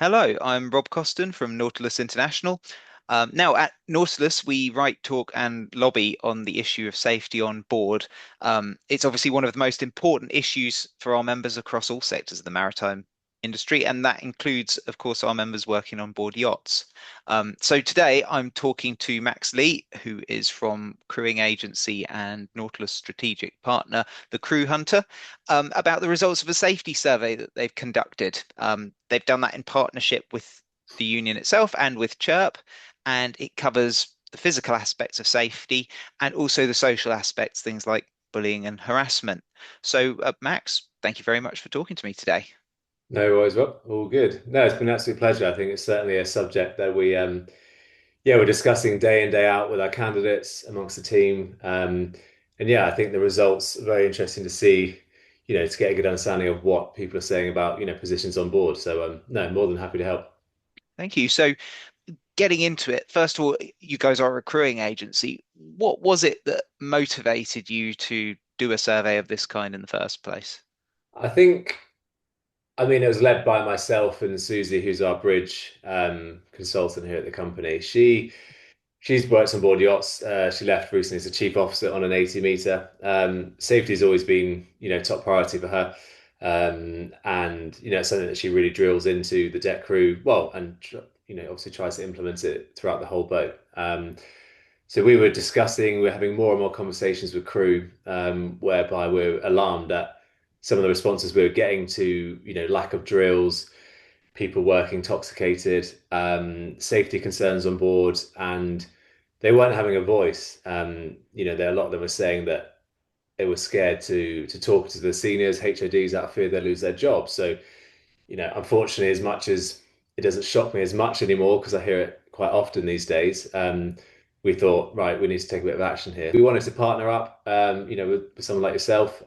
Hello, I'm Rob Coston from Nautilus International. Now, at Nautilus, we write, talk, and lobby on the issue of safety on board. It's obviously one of the most important issues for our members across all sectors of the maritime industry, and that includes, of course, our members working on board yachts. So today, I'm talking to Max Lee, who is from Crewing Agency and Nautilus Strategic Partner, the Crew Hunter, about the results of a safety survey that they've conducted. They've done that in partnership with the union itself and with Chirp, and it covers the physical aspects of safety and also the social aspects, things like bullying and harassment. So, Max, thank you very much for talking to me today. No worries, Rob. All good. No, it's been an absolute pleasure. I think it's certainly a subject that we're discussing day in, day out with our candidates amongst the team. And yeah, I think the results are very interesting to see, to get a good understanding of what people are saying about, positions on board. So, no, more than happy to help. Thank you. So, getting into it, first of all, you guys are a recruiting agency. What was it that motivated you to do a survey of this kind in the first place? I think, I mean, it was led by myself and Susie, who's our bridge consultant here at the company. She's worked on board yachts. She left recently as a chief officer on an 80-meter. Safety's always been, top priority for her. And, it's something that she really drills into the deck crew. Well, and, obviously tries to implement it throughout the whole boat. So we're having more and more conversations with crew, whereby we're alarmed at some of the responses we were getting to, lack of drills, people working intoxicated, safety concerns on board, and they weren't having a voice. A lot of them were saying that they were scared to talk to the seniors, HODs, out of fear they'd lose their jobs. So, unfortunately, as much as it doesn't shock me as much anymore because I hear it quite often these days, we thought, right, we need to take a bit of action here. We wanted to partner up, with someone like yourself,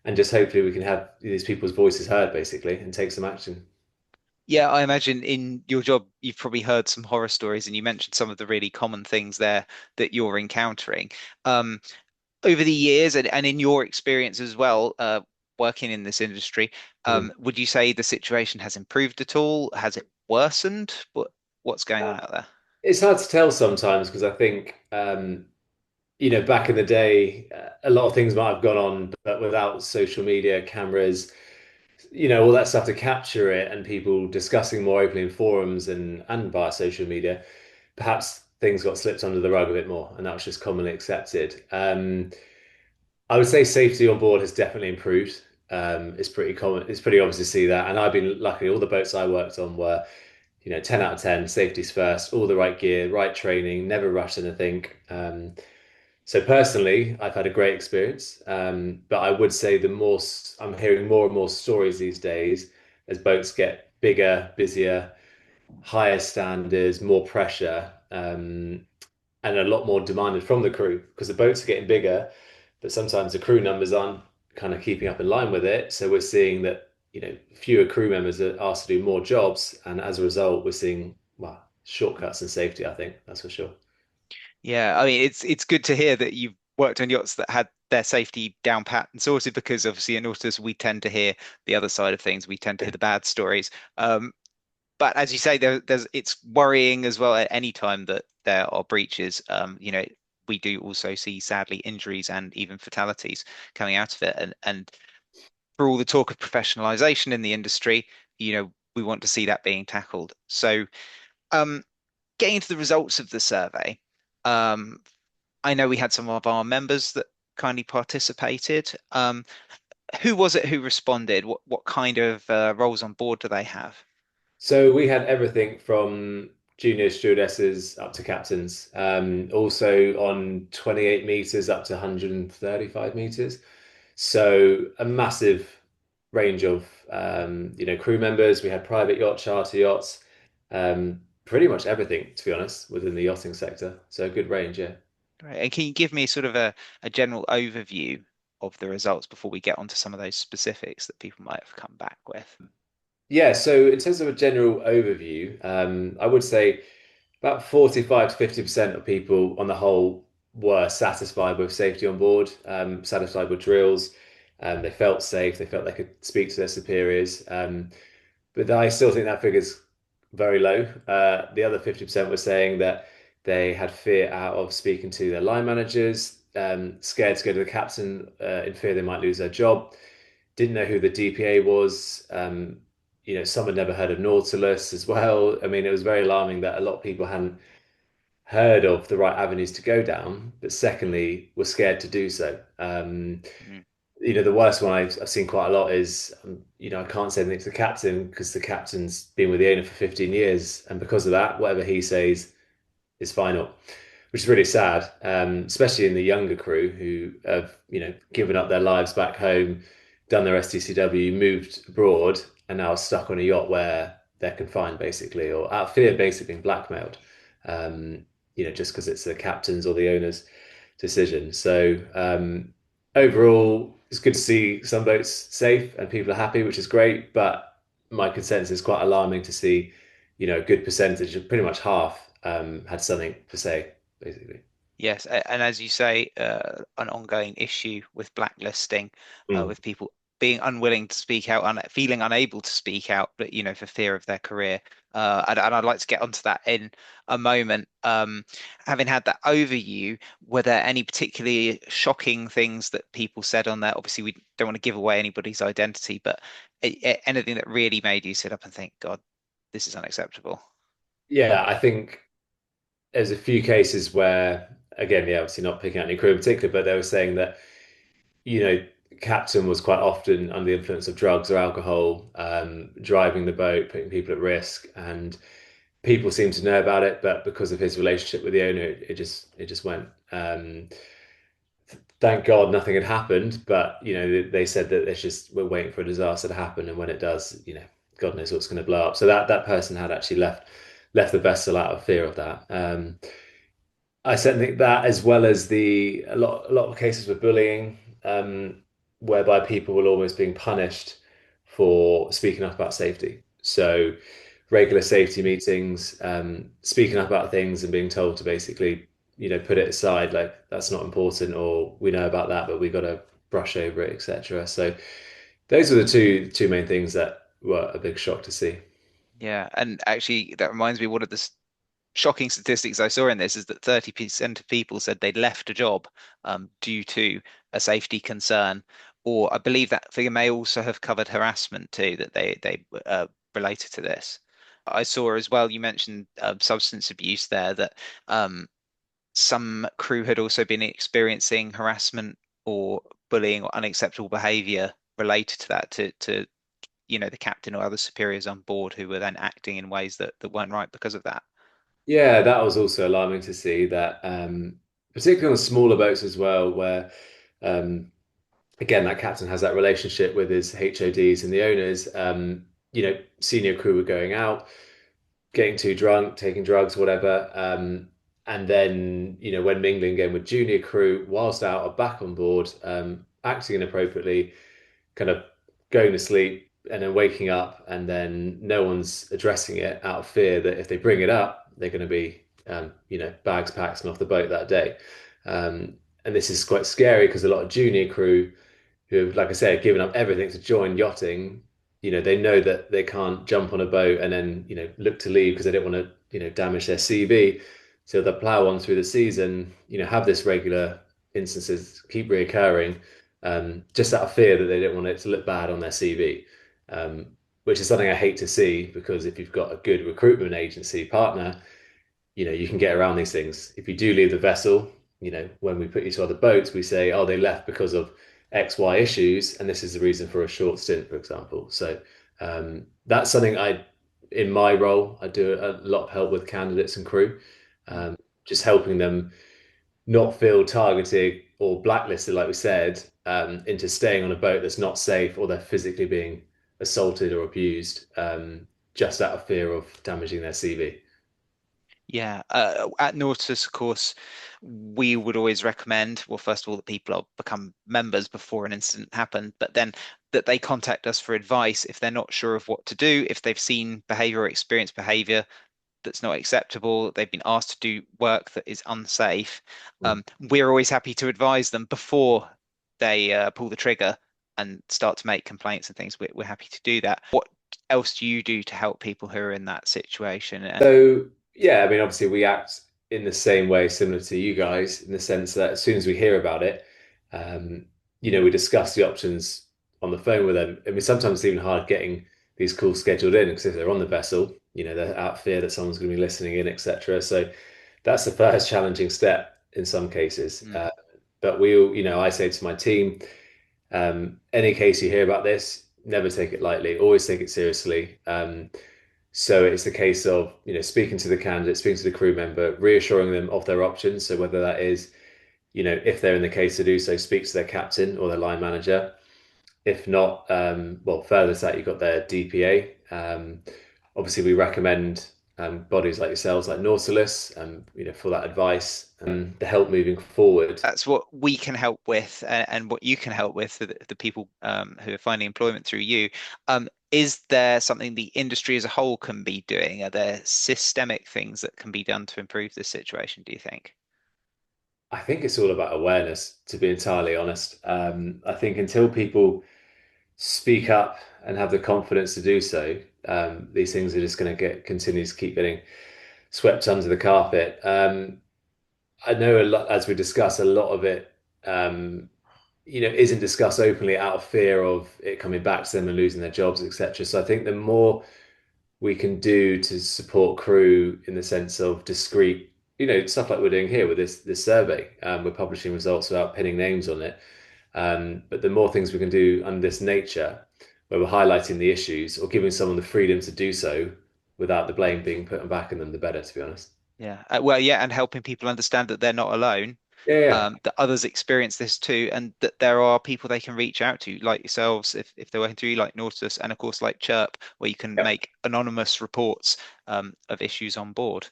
and just hopefully we can have these people's voices heard, basically, and take some action. Yeah, I imagine in your job, you've probably heard some horror stories, and you mentioned some of the really common things there that you're encountering. Um, Over the years, and in your experience as well, working in this industry, Mm. would you say the situation has improved at all? Has it worsened? What's going on out there? It's hard to tell sometimes because I think, back in the day, a lot of things might have gone on, but without social media, cameras, all that stuff to capture it and people discussing more openly in forums and via social media, perhaps things got slipped under the rug a bit more, and that was just commonly accepted. I would say safety on board has definitely improved. It's pretty common. It's pretty obvious to see that. And I've been lucky. All the boats I worked on were, 10 out of 10, safety's first, all the right gear, right training, never rushed anything. So personally, I've had a great experience. But I would say I'm hearing more and more stories these days as boats get bigger, busier, higher standards, more pressure, and a lot more demanded from the crew because the boats are getting bigger, but sometimes the crew numbers aren't kind of keeping up in line with it. So we're seeing that, fewer crew members are asked to do more jobs, and as a result, we're seeing, well, shortcuts in safety, I think, that's for sure. Yeah, I mean, it's good to hear that you've worked on yachts that had their safety down pat and sorted because obviously in Nautilus we tend to hear the other side of things. We tend to hear the bad stories. But as you say, there's it's worrying as well at any time that there are breaches. We do also see sadly injuries and even fatalities coming out of it. And for all the talk of professionalization in the industry, we want to see that being tackled. So, um, getting into the results of the survey, um, I know we had some of our members that kindly participated. Who was it who responded? What kind of roles on board do they have? So we had everything from junior stewardesses up to captains, also on 28 meters up to 135 meters. So a massive range of crew members. We had private yacht, charter yachts, pretty much everything, to be honest, within the yachting sector. So a good range, yeah. Right. And can you give me sort of a general overview of the results before we get onto some of those specifics that people might have come back with? Yeah, so in terms of a general overview, I would say about 45 to 50% of people on the whole were satisfied with safety on board, satisfied with drills. They felt safe, they felt they could speak to their superiors. but I still think that figure's very low. The other 50% were saying that they had fear out of speaking to their line managers, scared to go to the captain, in fear they might lose their job, didn't know who the DPA was. Some had never heard of Nautilus as well. I mean, it was very alarming that a lot of people hadn't heard of the right avenues to go down, but secondly, were scared to do so. Mm, The worst one I've seen quite a lot is, I can't say anything to the captain because the captain's been with the owner for 15 years. And because of that, whatever he says is final, which is really sad, especially in the younger crew who have, given up their lives back home, done their STCW, moved abroad, and now are stuck on a yacht where they're confined, basically, or out of fear, basically being blackmailed, just because it's the captain's or the owner's decision. So overall, it's good to see some boats safe and people are happy, which is great. But my consensus is quite alarming to see, a good percentage, of pretty much half, had something to say, basically. yes, and as you say, an ongoing issue with blacklisting, Mm. with people being unwilling to speak out, feeling unable to speak out, but for fear of their career. And I'd like to get onto that in a moment. Having had that overview, were there any particularly shocking things that people said on there? Obviously, we don't want to give away anybody's identity, but anything that really made you sit up and think, God, this is unacceptable. Yeah, I think there's a few cases where, again, yeah, obviously not picking out any crew in particular, but they were saying that, you know, captain was quite often under the influence of drugs or alcohol, driving the boat, putting people at risk, and people seem to know about it, but because of his relationship with the owner, it just went. Thank God nothing had happened, but they said that it's just we're waiting for a disaster to happen, and when it does, God knows what's going to blow up. So that person had actually left the vessel out of fear of that. I certainly think that, as well as a lot of cases with bullying, whereby people were almost being punished for speaking up about safety. So regular safety meetings, speaking up about things and being told to basically, put it aside, like that's not important, or we know about that, but we got to brush over it, etc. So those are the two main things that were a big shock to see. Yeah, and actually, that reminds me, one of the shocking statistics I saw in this is that 30% of people said they'd left a job due to a safety concern, or I believe that figure may also have covered harassment too, that they related to this. I saw as well, you mentioned substance abuse there, that um, some crew had also been experiencing harassment or bullying or unacceptable behavior related to that, to the captain or other superiors on board who were then acting in ways that weren't right because of that. Yeah, that was also alarming to see that, particularly on the smaller boats as well, where um, again that captain has that relationship with his HODs and the owners. Senior crew were going out, getting too drunk, taking drugs, whatever, and then when mingling again with junior crew, whilst out or back on board, acting inappropriately, kind of going to sleep and then waking up, and then no one's addressing it out of fear that if they bring it up, they're going to be, bags packed and off the boat that day. And this is quite scary because a lot of junior crew who have, like I said, given up everything to join yachting, they know that they can't jump on a boat and then, look to leave because they don't want to, damage their CV. So they'll plow on through the season, have this regular instances keep reoccurring, just out of fear that they don't want it to look bad on their CV, um, which is something I hate to see because if you've got a good recruitment agency partner, you can get around these things. If you do leave the vessel, when we put you to other boats, we say, oh, they left because of X, Y issues, and this is the reason for a short stint, for example. So that's something in my role, I do a lot of help with candidates and crew, Mm. just helping them not feel targeted or blacklisted, like we said, into staying on a boat that's not safe or they're physically being assaulted or abused, just out of fear of damaging their CV. Yeah, at Nautilus, of course, we would always recommend, well, first of all, that people become members before an incident happened, but then that they contact us for advice if they're not sure of what to do, if they've seen behavior or experienced behavior that's not acceptable, they've been asked to do work that is unsafe. We're always happy to advise them before they pull the trigger and start to make complaints and things. We're happy to do that. What else do you do to help people who are in that situation? And So yeah, I mean, obviously we act in the same way, similar to you guys, in the sense that as soon as we hear about it, um, we discuss the options on the phone with them. I mean, sometimes it's even hard getting these calls scheduled in because if they're on the vessel, they're out fear that someone's going to be listening in, etc. So that's the first challenging step in some cases. mm, But we all, I say to my team, any case you hear about this, never take it lightly, always take it seriously. So it's a case of, speaking to the candidate, speaking to the crew member, reassuring them of their options. So whether that is, if they're in the case to do so, speak to their captain or their line manager. If not, well, further to that, you've got their DPA. Obviously, we recommend bodies like yourselves, like Nautilus, for that advice and the help moving forward. that's what we can help with, and what you can help with for the people who are finding employment through you. Is there something the industry as a whole can be doing? Are there systemic things that can be done to improve this situation, do you think? I think it's all about awareness, to be entirely honest. I think until people speak up and have the confidence to do so, these things are just going to continue to keep getting swept under the carpet. I know a lot, as we discuss, a lot of it, isn't discussed openly out of fear of it coming back to them and losing their jobs, etc. So I think the more we can do to support crew in the sense of discreet, stuff like we're doing here with this survey, we're publishing results without pinning names on it. But the more things we can do under this nature, where we're highlighting the issues or giving someone the freedom to do so without the blame being put back on them, the better, to be honest. Yeah. Well, yeah, and helping people understand that they're not alone, Yeah, yeah, that others experience this too, and that there are people they can reach out to, like yourselves, if they're working through you, like Nautilus, and of course, like Chirp, where you can yeah. make anonymous reports of issues on board.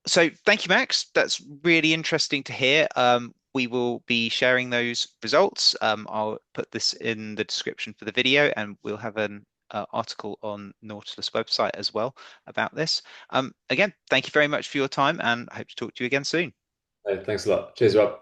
So thank you, Max. That's really interesting to hear. We will be sharing those results. I'll put this in the description for the video, and we'll have an article on Nautilus website as well about this. Again, thank you very much for your time, and I hope to talk to you again soon. Thanks a lot. Cheers, Rob.